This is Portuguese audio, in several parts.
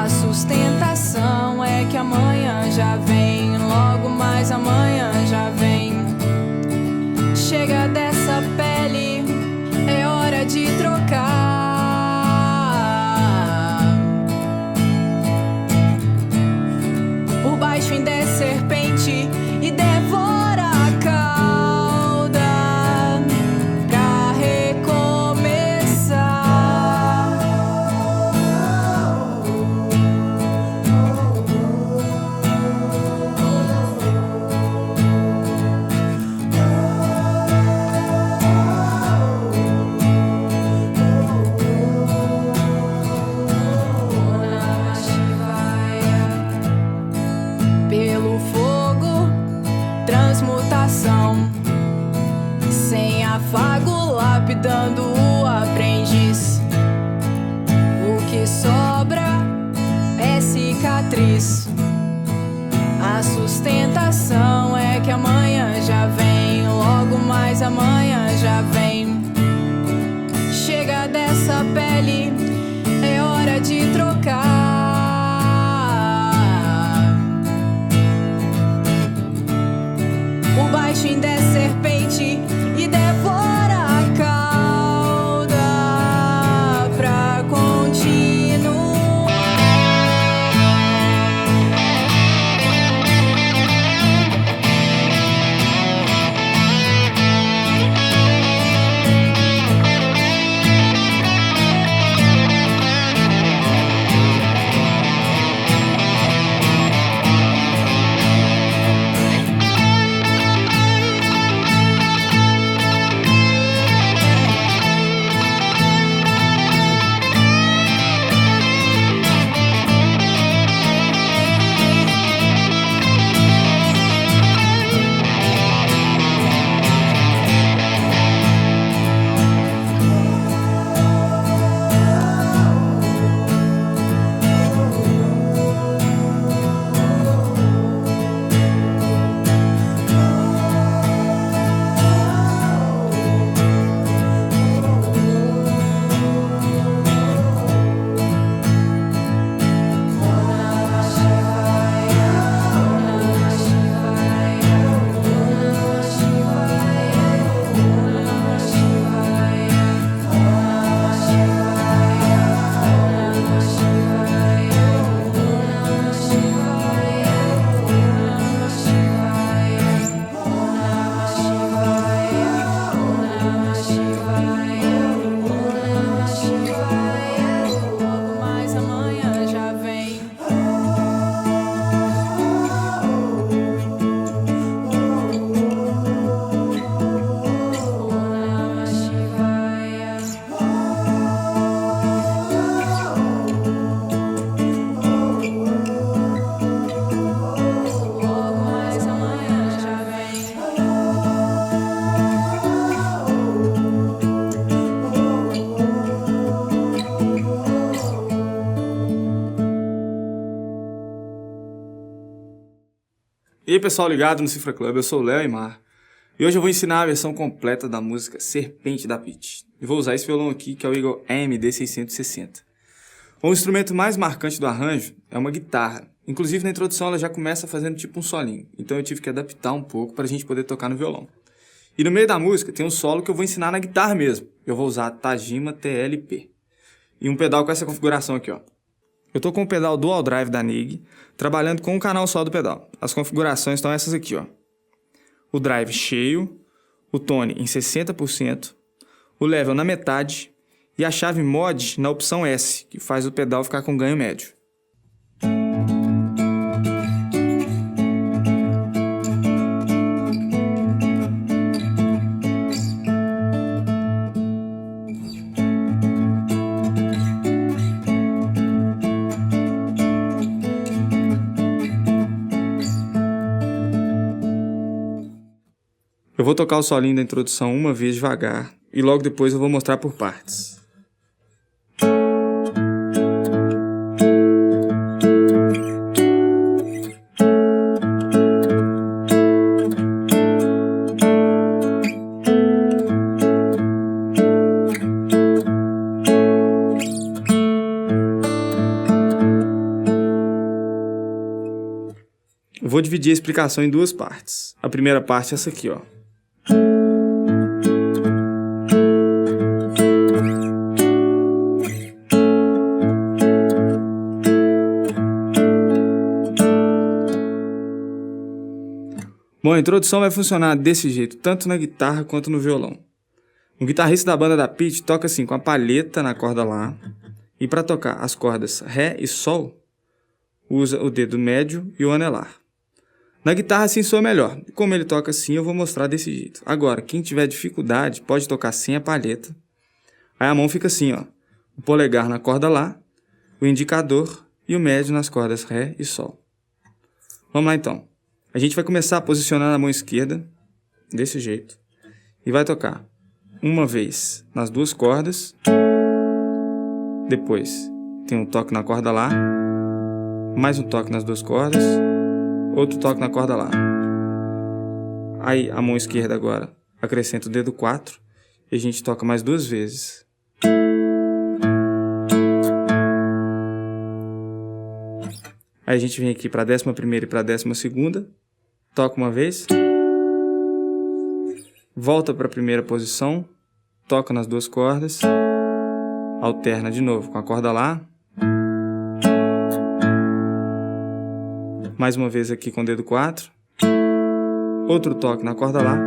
A sustentação é que amanhã já vem, logo mais amanhã já vem. Chega dessa pele, é hora de trocar. Por baixo ainda é serpente e devora a cauda pra recomeçar. Pelo fogo, transmutação, sem afago, lapidando o aprendiz. O que sobra é cicatriz. A sustentação é que amanhã já vem, logo mais amanhã já vem. Chega dessa pele, é hora de trocar. Por baixo ainda é serpente e devora a cauda pra continuar. Logo mais amanhã já vem. Logo mais amanhã já vem. E aí pessoal ligado no Cifra Club, eu sou o Léo Aymar e hoje eu vou ensinar a versão completa da música Serpente da Pitty. E vou usar esse violão aqui que é o Eagle AMD 660. O instrumento mais marcante do arranjo é uma guitarra, inclusive na introdução ela já começa fazendo tipo um solinho, então eu tive que adaptar um pouco para a gente poder tocar no violão. E no meio da música tem um solo que eu vou ensinar na guitarra mesmo, eu vou usar a Tajima TLP. E um pedal com essa configuração aqui, ó. Eu tô com o pedal Dual Drive da NIG, trabalhando com um canal só do pedal. As configurações estão essas aqui, ó. O drive cheio, o tone em 60%, o level na metade e a chave mod na opção S, que faz o pedal ficar com ganho médio. Eu vou tocar o solinho da introdução uma vez devagar e logo depois eu vou mostrar por partes. Eu vou dividir a explicação em duas partes. A primeira parte é essa aqui, ó. Bom, a introdução vai funcionar desse jeito, tanto na guitarra quanto no violão. O guitarrista da banda da Pitty toca assim, com a palheta na corda Lá, e para tocar as cordas Ré e Sol, usa o dedo médio e o anelar. Na guitarra assim soa melhor. Como ele toca assim, eu vou mostrar desse jeito. Agora, quem tiver dificuldade, pode tocar sem a palheta. Aí a mão fica assim, ó. O polegar na corda Lá, o indicador e o médio nas cordas Ré e Sol. Vamos lá então. A gente vai começar posicionando a mão esquerda, desse jeito, e vai tocar uma vez nas duas cordas, depois tem um toque na corda Lá, mais um toque nas duas cordas, outro toque na corda Lá. Aí a mão esquerda agora acrescenta o dedo 4 e a gente toca mais duas vezes. Aí a gente vem aqui para a 11ª e para a 12ª, toca uma vez, volta para a primeira posição, toca nas duas cordas, alterna de novo com a corda Lá, mais uma vez aqui com o dedo 4, outro toque na corda Lá,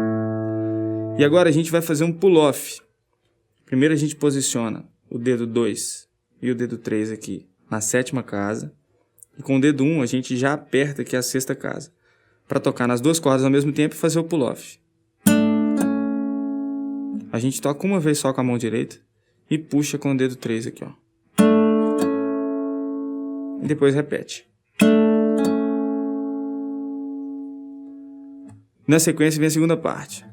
e agora a gente vai fazer um pull-off. Primeiro a gente posiciona o dedo 2 e o dedo 3 aqui na 7ª casa, e com o dedo 1 a gente já aperta aqui a 6ª casa, para tocar nas duas cordas ao mesmo tempo e fazer o pull-off. A gente toca uma vez só com a mão direita e puxa com o dedo 3 aqui, ó. E depois repete. Na sequência vem a segunda parte.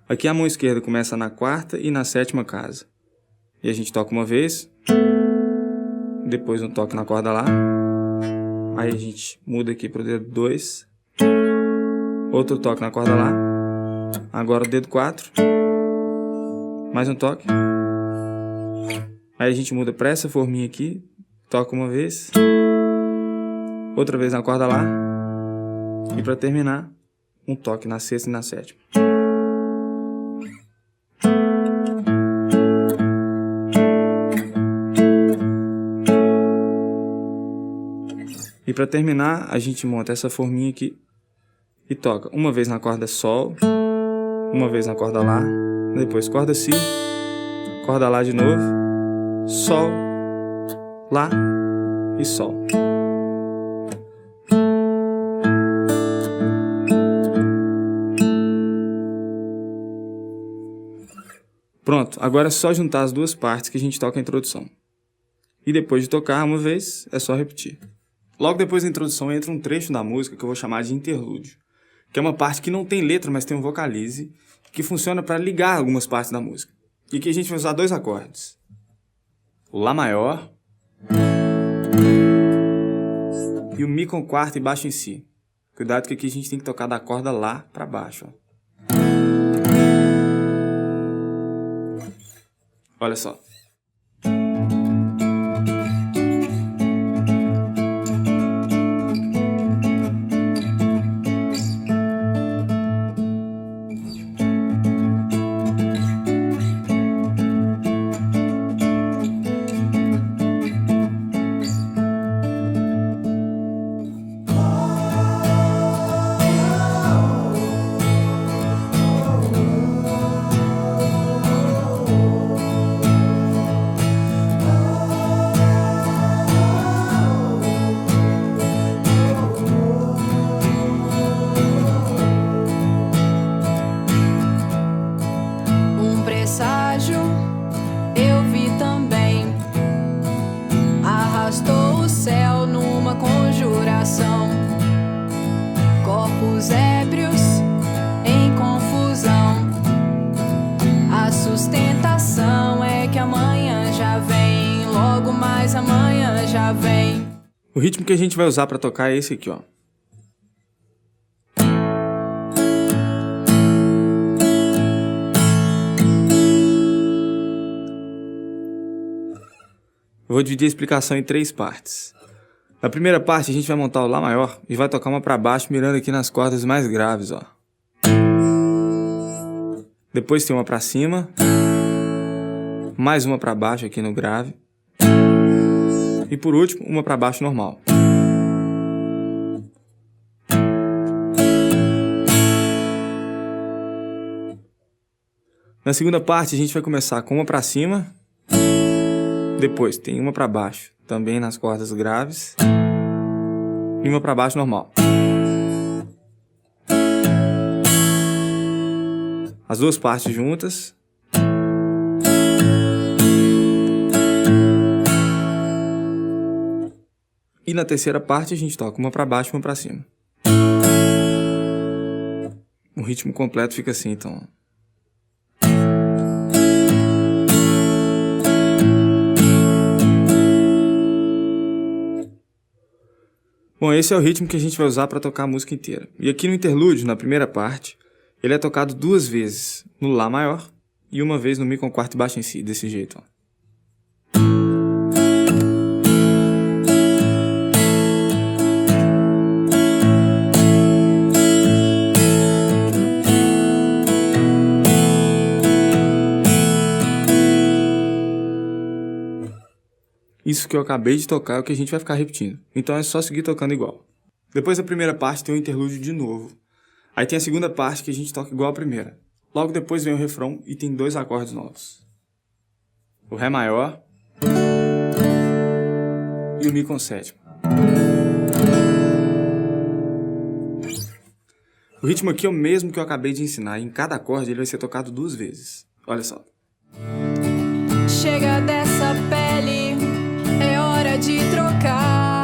Aqui a mão esquerda começa na 4ª e na 7ª casa. E a gente toca uma vez, depois um toque na corda Lá, aí a gente muda aqui para o dedo 2, outro toque na corda Lá, agora o dedo 4, mais um toque, aí a gente muda para essa forminha aqui, toca uma vez, outra vez na corda Lá, e para terminar, um toque na 6ª e na 7ª. E para terminar, a gente monta essa forminha aqui e toca uma vez na corda Sol, uma vez na corda Lá, depois corda Si, corda Lá de novo, Sol, Lá e Sol. Pronto, agora é só juntar as duas partes que a gente toca a introdução. E depois de tocar uma vez, é só repetir. Logo depois da introdução entra um trecho da música que eu vou chamar de interlúdio, que é uma parte que não tem letra, mas tem um vocalize, que funciona para ligar algumas partes da música. E aqui a gente vai usar dois acordes. O Lá maior e o Mi com quarta e baixo em Si. Cuidado que aqui a gente tem que tocar da corda Lá para baixo. Ó. Olha só. Eu vi também, arrastou o céu numa conjuração, corpos ébrios em confusão. A sustentação é que amanhã já vem, logo mais amanhã já vem. O ritmo que a gente vai usar para tocar é esse aqui, ó. vou dividir a explicação em 3 partes. Na primeira parte, a gente vai montar o Lá maior e vai tocar uma para baixo, mirando aqui nas cordas mais graves, ó. Depois tem uma para cima, mais uma para baixo aqui no grave, e por último, uma para baixo normal. Na segunda parte, a gente vai começar com uma para cima, depois tem uma para baixo, também nas cordas graves, e uma para baixo normal. As 2 partes juntas. E na terceira parte a gente toca uma para baixo e uma para cima. O ritmo completo fica assim, então. Bom, esse é o ritmo que a gente vai usar para tocar a música inteira. E aqui no interlúdio, na primeira parte, ele é tocado 2 vezes no Lá maior e uma vez no Mi com quarto e baixo em si, desse jeito, ó. Isso que eu acabei de tocar é o que a gente vai ficar repetindo. Então é só seguir tocando igual. Depois da primeira parte tem o interlúdio de novo. Aí tem a segunda parte que a gente toca igual a primeira. Logo depois vem o refrão e tem 2 acordes novos. O Ré maior e o Mi com sétima. O ritmo aqui é o mesmo que eu acabei de ensinar. E em cada acorde ele vai ser tocado 2 vezes. Olha só. Chega dessa pele, é hora de trocar.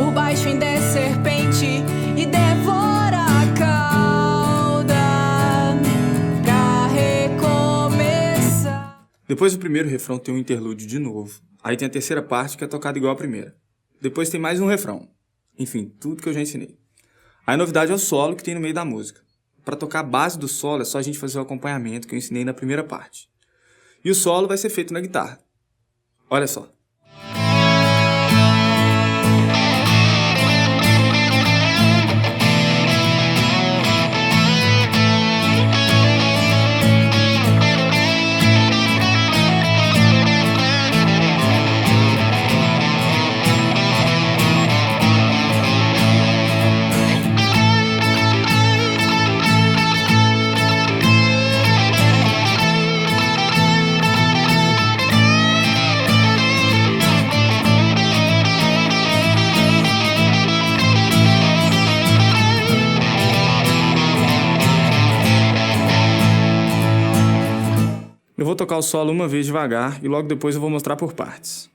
O baixo ainda é serpente e devora a cauda pra recomeçar. Depois do primeiro refrão tem um interlúdio de novo. Aí tem a terceira parte que é tocada igual a primeira. Depois tem mais um refrão. Enfim, tudo que eu já ensinei. Aí a novidade é o solo que tem no meio da música. Para tocar a base do solo é só a gente fazer o acompanhamento que eu ensinei na primeira parte. E o solo vai ser feito na guitarra. Olha só. Eu vou tocar o solo uma vez devagar e logo depois eu vou mostrar por partes.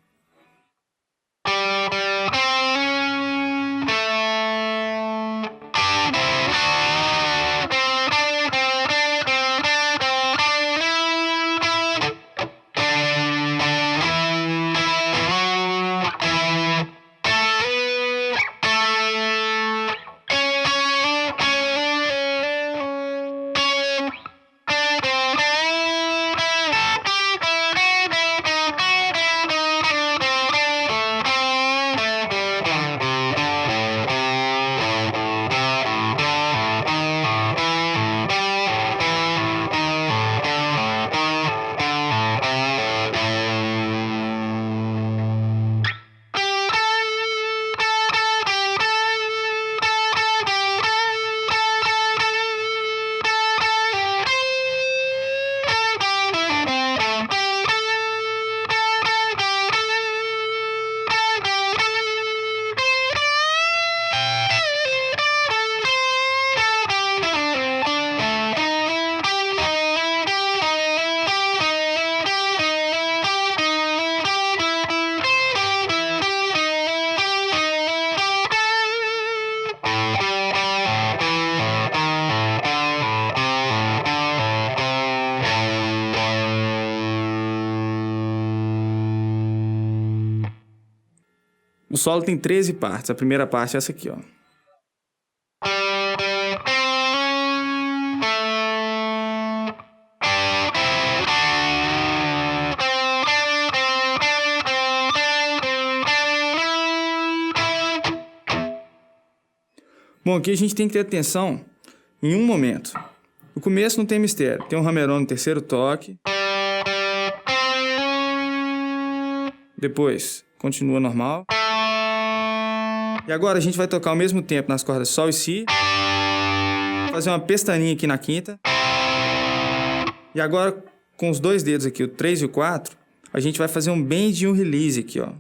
O solo tem 13 partes. A primeira parte é essa aqui, ó. Bom, aqui a gente tem que ter atenção em um momento. No começo não tem mistério. Tem um hammer-on no terceiro toque. Depois, continua normal. E agora a gente vai tocar ao mesmo tempo nas cordas Sol e Si. Fazer uma pestaninha aqui na quinta. E agora, com os dois dedos aqui, o 3 e o 4, a gente vai fazer um bend e um release aqui, ó.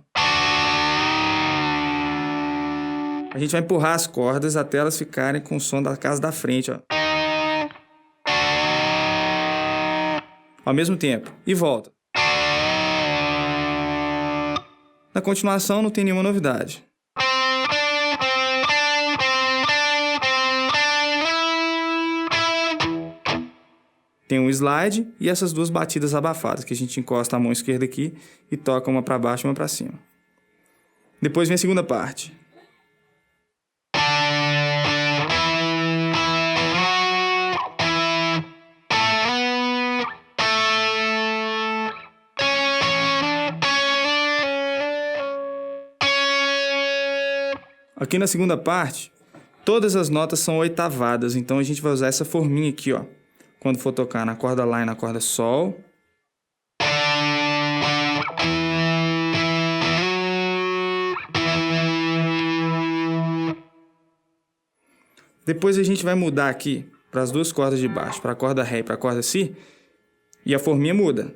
A gente vai empurrar as cordas até elas ficarem com o som da casa da frente, ó. Ao mesmo tempo. E volta. Na continuação não tem nenhuma novidade. Tem um slide e essas duas batidas abafadas, que a gente encosta a mão esquerda aqui e toca uma para baixo e uma para cima. Depois vem a segunda parte. Aqui na segunda parte, todas as notas são oitavadas, então a gente vai usar essa forminha aqui, ó. Quando for tocar na corda Lá e na corda Sol. Depois a gente vai mudar aqui para as duas cordas de baixo, para a corda Ré e para a corda Si, e a forminha muda.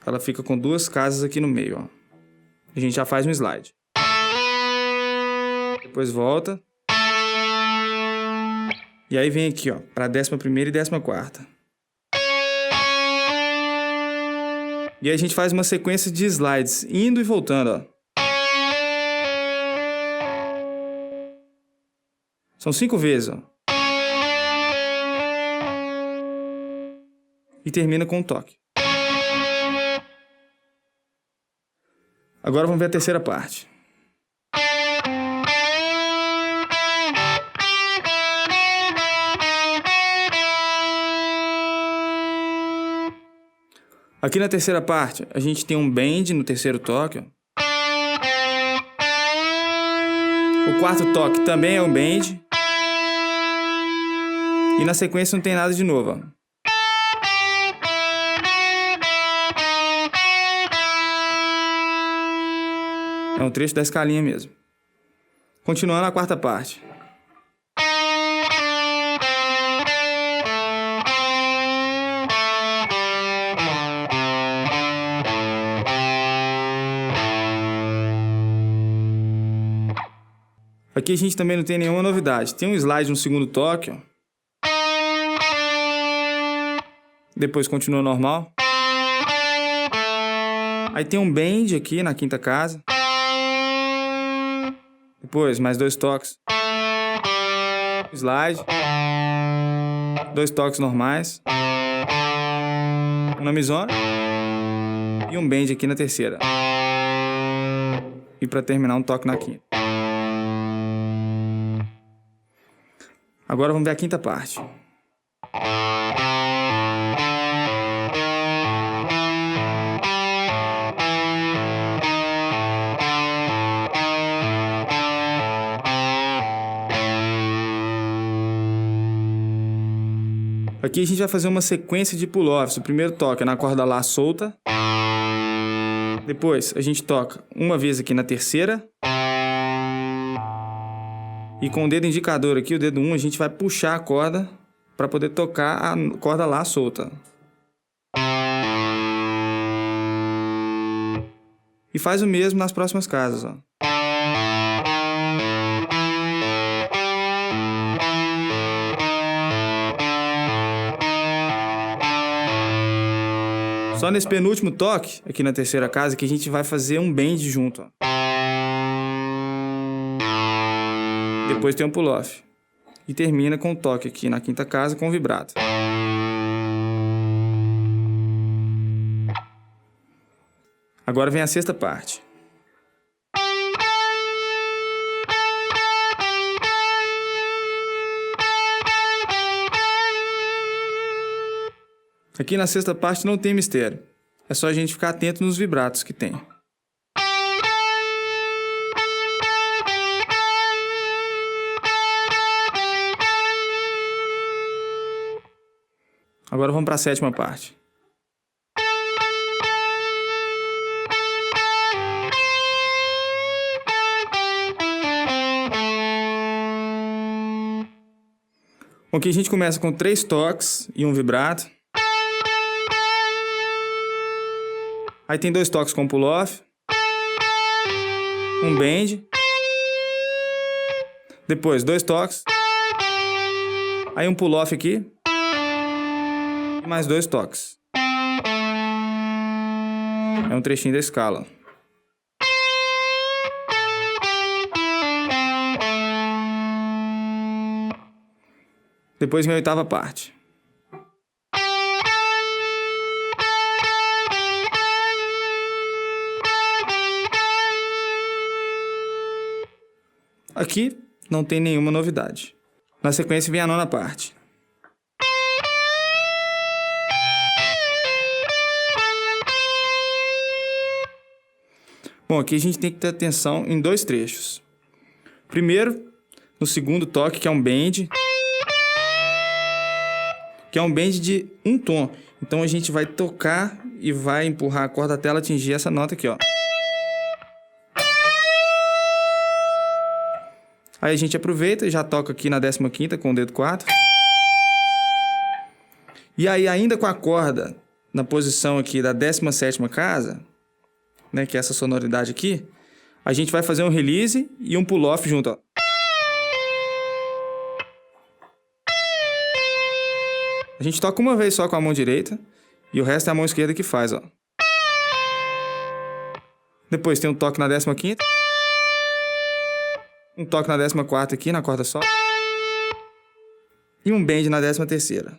Ela fica com duas casas aqui no meio, ó. A gente já faz um slide. Depois volta. E aí vem aqui, ó, para a 11ª e 14ª. E aí a gente faz uma sequência de slides, indo e voltando, ó. São 5 vezes, ó. E termina com um toque. Agora vamos ver a terceira parte. Aqui na terceira parte, a gente tem um bend no terceiro toque, ó. O quarto toque também é um bend. E na sequência não tem nada de novo, ó. É um trecho da escalinha mesmo. Continuando a quarta parte. Aqui a gente também não tem nenhuma novidade. Tem um slide no segundo toque, ó. Depois continua normal. Aí tem um bend aqui na quinta casa. Depois mais 2 toques. Slide. 2 toques normais. Uma mizona. E um bend aqui na terceira. E para terminar um toque na quinta. Agora vamos ver a quinta parte. Aqui a gente vai fazer uma sequência de pull-offs. O primeiro toque é na corda Lá solta. Depois a gente toca uma vez aqui na terceira. E com o dedo indicador aqui, o dedo 1, a gente vai puxar a corda para poder tocar a corda Lá solta. E faz o mesmo nas próximas casas, ó. Só nesse penúltimo toque, aqui na terceira casa, que a gente vai fazer um bend junto, ó. Depois tem um pull-off. E termina com um toque aqui na quinta casa com vibrato. Agora vem a sexta parte. Aqui na sexta parte não tem mistério. É só a gente ficar atento nos vibratos que tem. Agora vamos para a sétima parte. Bom, aqui a gente começa com 3 toques e um vibrato. Aí tem 2 toques com pull-off, um bend, depois 2 toques, aí um pull-off aqui e mais 2 toques. É um trechinho da escala. Depois vem a oitava parte. Aqui não tem nenhuma novidade. Na sequência vem a nona parte. Bom, aqui a gente tem que ter atenção em 2 trechos. Primeiro, no segundo toque, que é um bend, que é um bend de um tom. Então a gente vai tocar e vai empurrar a corda até ela atingir essa nota aqui, ó. Aí a gente aproveita e já toca aqui na 15ª com o dedo 4. E aí, ainda com a corda na posição aqui da 17ª casa, né, que é essa sonoridade aqui, a gente vai fazer um release e um pull-off junto, ó. A gente toca uma vez só com a mão direita e o resto é a mão esquerda que faz, ó. Depois tem um toque na 15ª, um toque na 14ª aqui na corda sol e um bend na 13ª.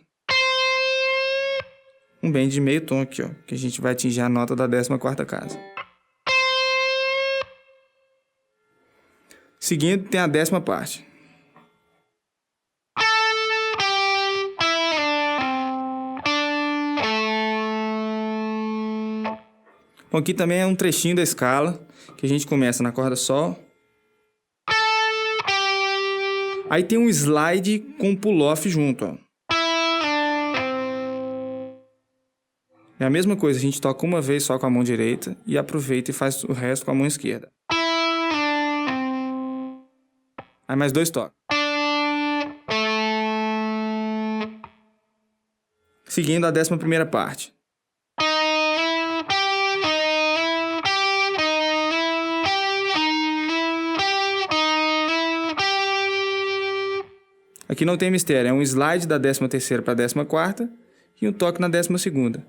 Um bend de meio tom aqui, ó, que a gente vai atingir a nota da 14ª casa. Seguindo tem a 10ª parte. Bom, aqui também é um trechinho da escala, que a gente começa na corda sol. Aí tem um slide com pull-off junto, ó. É a mesma coisa, a gente toca uma vez só com a mão direita e aproveita e faz o resto com a mão esquerda. Aí mais 2 toques. Seguindo a 11ª parte. Aqui não tem mistério, é um slide da 13ª para a 14ª e um toque na 12ª.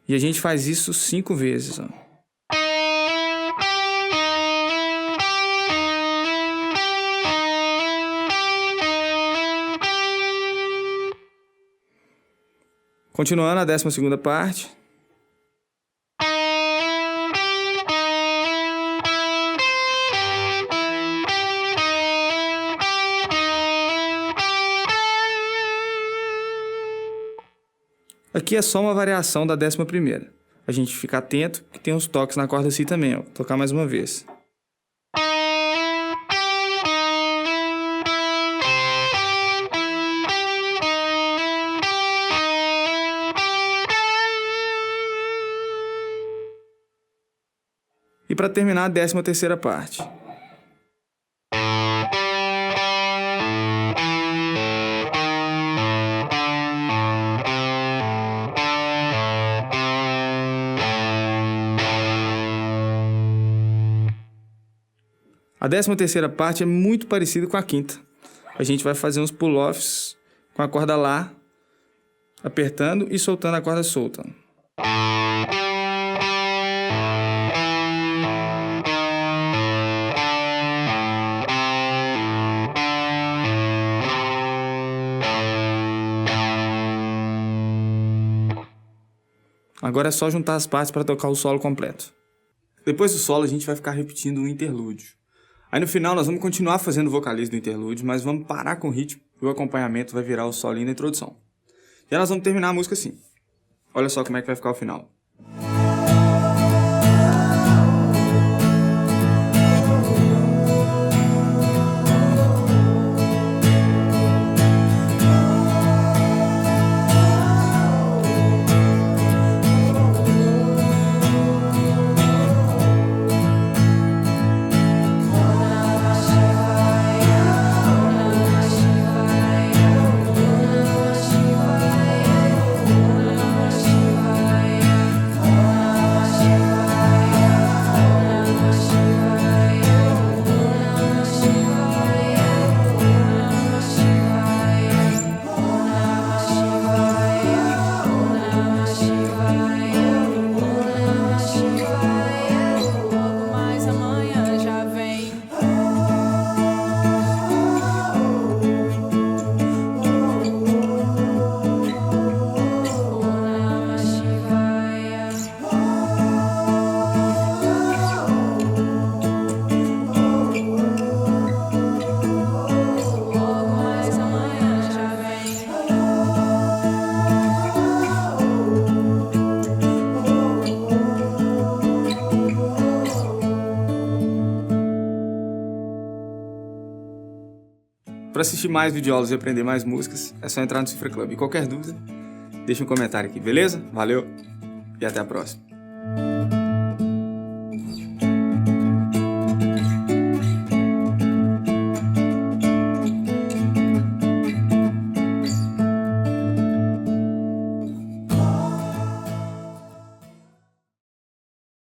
E a gente faz isso 5 vezes, ó. Continuando a 12ª parte. Aqui é só uma variação da 11ª. A gente fica atento que tem uns toques na corda si também, ó. Vou tocar mais uma vez. E para terminar a 13ª parte. A 13ª parte é muito parecida com a 5ª. A gente vai fazer uns pull-offs com a corda Lá, apertando e soltando a corda solta. Agora é só juntar as partes para tocar o solo completo. Depois do solo a gente vai ficar repetindo um interlúdio. Aí no final nós vamos continuar fazendo o vocalizo do interlúdio, mas vamos parar com o ritmo e o acompanhamento vai virar o solinho da introdução. E aí nós vamos terminar a música assim. Olha só como é que vai ficar o final. Para assistir mais videoaulas e aprender mais músicas, é só entrar no Cifra Club. E qualquer dúvida, deixa um comentário aqui, beleza? Valeu e até a próxima.